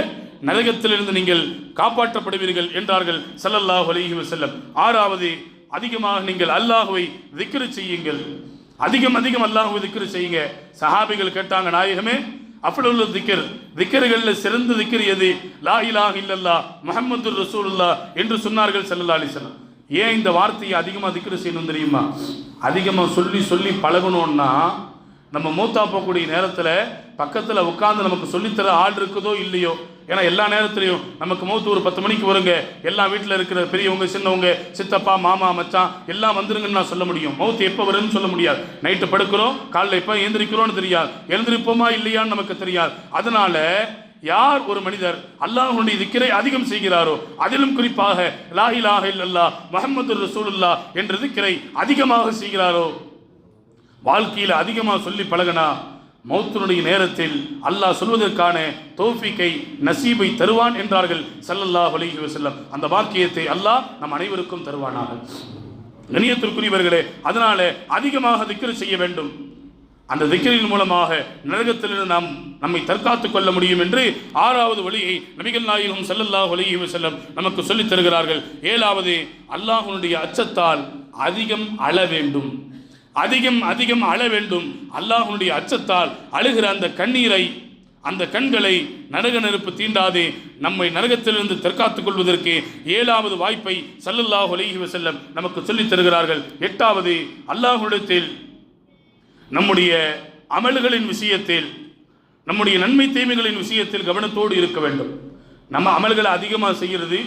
நரகத்திலிருந்து நீங்கள் காப்பாற்றப்படுவீர்கள் என்றார்கள் ஸல்லல்லாஹு அலைஹி வஸல்லம். ஆறாவது, அதிகமாக நீங்கள் அல்லாஹ்வை திக்ர் செய்யுங்கள். அதிகம் அல்லாஹ்வை திக்ர் செய்யுங்க. சஹாபிகள் கேட்டாங்க, நாயகமே அஃலலுல் திக்ர், திக்ர்களில் சிறந்த திக்ர் எது? லா இலாஹ இல்லல்லாஹ் முஹம்மதுர் ரசூலுல்லாஹ் என்று சொன்னார்கள் ஸல்லல்லாஹு அலைஹி வஸல்லம். ஏன் இந்த வார்த்தையை அதிகமாக திக்ர் செய்யணும் தெரியுமா? அதிகமாக சொல்லி பழகணும்னா நம்ம மூத்தா போகக்கூடிய நேரத்தில் பக்கத்தில் உட்காந்து நமக்கு சொல்லித்தர ஆள் இருக்குதோ இல்லையோ, ஏன்னா எல்லா நேரத்திலையும் நமக்கு மௌத்து ஒரு 10 மணிக்கு வருங்க, எல்லா வீட்டில் இருக்கிற பெரியவங்க சின்னவங்க சித்தப்பா மாமா மச்சான் எல்லாம் வந்துருங்கன்னு நான் சொல்ல முடியும். மௌத்து எப்போ வரும்னு சொல்ல முடியாது. நைட்டு படுக்கிறோம், காலைல எப்போ எழுந்திரிக்கிறோன்னு தெரியாது, எழுந்திருப்போமா இல்லையான்னு நமக்கு தெரியாது. அதனால யார் ஒரு மனிதர் அல்லாஹ்வுடைய திக்ரை அதிகம் செய்கிறாரோ, அதிலும் குறிப்பாக லா இலாஹ இல்லல்லாஹ் முஹம்மதுர் ரசூலுல்லாஹ் என்ற திக்ரை அதிகமாக செய்கிறாரோ, வாழ்க்கையில் அதிகமாக சொல்லி பழகினா மௌத்தினுடைய நேரத்தில் அல்லாஹ் சொல்வதற்கான தௌஃபீக்கை நசீபை தருவான் என்றார்கள் ஸல்லல்லாஹு அலைஹி வஸல்லம். அந்த வாக்கியத்தை அல்லாஹ் நம் அனைவருக்கும் தருவானாக. கண்ணியத்திற்குரியவர்களே, அதனால அதிகமாக திக்ர் செய்ய வேண்டும். அந்த திக்ரின் மூலமாக நரகத்திலிருந்து நம்மை தற்காத்துக் கொள்ள முடியும் என்று 6வது வழியை நபிகள் நாயகம் ஸல்லல்லாஹு அலைஹி வஸல்லம் நமக்கு சொல்லித் தருகிறார்கள். 7வது, அல்லாஹ்வுடைய அச்சத்தால் அதிகம் அழ வேண்டும். அதிகம் அழ வேண்டும். அல்லாஹ்வுடைய அச்சத்தால் அழுகிற அந்த கண்ணீரை, அந்த கண்களை நரக நெருப்பு தீண்டாது நம்மை நரகத்திலிருந்து தற்காத்துக் கொள்வதற்கு 7வது வாய்ப்பை ஸல்லல்லாஹு அலைஹி வஸல்லம் நமக்கு சொல்லித் தருகிறார்கள். 8வது, அல்லாஹ்விடத்தில் நம்முடைய அமல்களின் விஷயத்தில், நம்முடைய நன்மை தீமைகளின் விஷயத்தில் கவனத்தோடு இருக்க வேண்டும். நம்ம அமல்களை அதிகமாக செய்கிறது,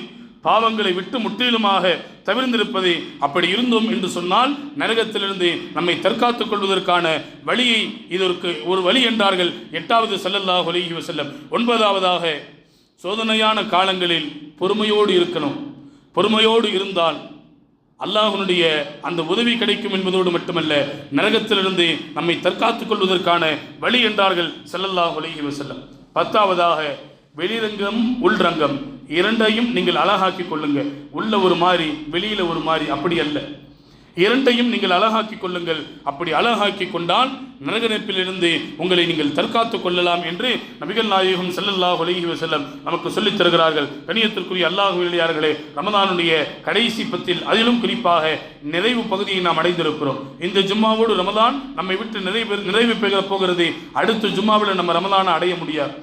பாவங்களை விட்டு முற்றிலுமாக தவிர்ந்திருப்பது. அப்படி இருந்தோம் என்று சொன்னால் நரகத்திலிருந்து நம்மை தற்காத்துக் கொள்வதற்கான வழியை இதற்கு ஒரு வழி என்றார்கள் 8வது ஸல்லல்லாஹு அலைஹி வஸல்லம். 9வதாக, சோதனையான காலங்களில் பொறுமையோடு இருக்கணும். பொறுமையோடு இருந்தால் அல்லாஹ்வுடைய அந்த உதவி கிடைக்கும் என்பதோடு மட்டுமல்ல, நரகத்திலிருந்து நம்மை தற்காத்துக் கொள்வதற்கான வழி என்றார்கள் ஸல்லல்லாஹு அலைஹி வஸல்லம். 10வதாக, வெளிரங்கம் உள்ரங்கம் இரண்டையும் நீங்கள் அழகாக்கி கொள்ளுங்க. உள்ள ஒரு மாதிரி வெளியில ஒரு மாதிரி அப்படி அல்ல, இரண்டையும் நீங்கள் அழகாக்கி கொள்ளுங்கள். அப்படி அழகாக்கி கொண்டால் நரக நெருப்பிலிருந்து உங்களை நீங்கள் தற்காத்துக் கொள்ளலாம் என்று நபிகள் நாயகம் ஸல்லல்லாஹு அலைஹி வஸல்லம் நமக்கு சொல்லித் தருகிறார்கள். கண்ணியத்திற்குரிய அல்லாஹ்விலே, ரமதானுடைய கடைசி பத்தில், அதிலும் குறிப்பாக நிறைவு பகுதியை நாம் அடைந்திருக்கிறோம். இந்த ஜும்மாவோடு ரமதான் நம்மை விட்டு நிறைவு பெற போகிறது. அடுத்த ஜும்மாவில் நம்ம ரமதானை அடைய முடியாது.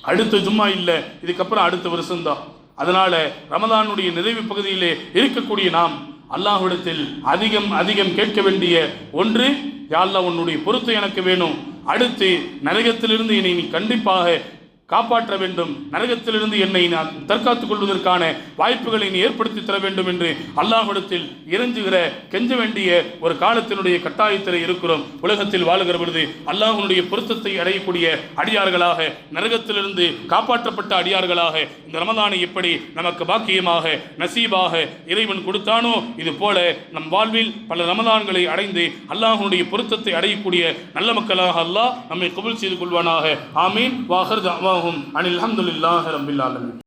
அடுத்த ஜும்மா இல்லை, இதுக்கப்புறம் அடுத்த வருஷம்தான். அதனால ரமதானுடைய நிறைவு பகுதியிலே இருக்கக்கூடிய நாம் அல்லாஹ்விடத்தில் அதிகம் கேட்க வேண்டிய ஒன்று, யா அல்லாஹ் உன்னுடைய பொறுத்து எனக்கு வேணும். அடுத்து, நரகத்திலிருந்து என்னை நீ கண்டிப்பாக காப்பாற்ற வேண்டும், நரகத்திலிருந்து என்னை நான் தற்காத்துக் கொள்வதற்கான வாய்ப்புகளை நீ ஏற்படுத்தி தர வேண்டும் என்று அல்லாஹ்விடத்தில் இறைஞ்சுகிற கெஞ்ச வேண்டிய ஒரு காலத்தினுடைய கட்டாயத்தில் இருக்கிறோம். உலகத்தில் வாழுகிற பொழுது அல்லாஹ்வுடைய பொருத்தத்தை அடையக்கூடிய அடியார்களாக, நரகத்திலிருந்து காப்பாற்றப்பட்ட அடியார்களாக இந்த ரமதானை எப்படி நமக்கு பாக்கியமாக நசீபாக இறைவன் கொடுத்தானோ, இது போல நம் வாழ்வில் பல ரமதான்களை அடைந்து அல்லாஹ்வுடைய பொருத்தத்தை அடையக்கூடிய நல்ல மக்களாக அல்லாஹ் நம்மை கபூல் செய்து கொள்வானாக. ஆமீன். வாஹர் தஅவாஹும் அனில் ஹம்துலில்லாஹி ரப்பில் ஆலமீன்.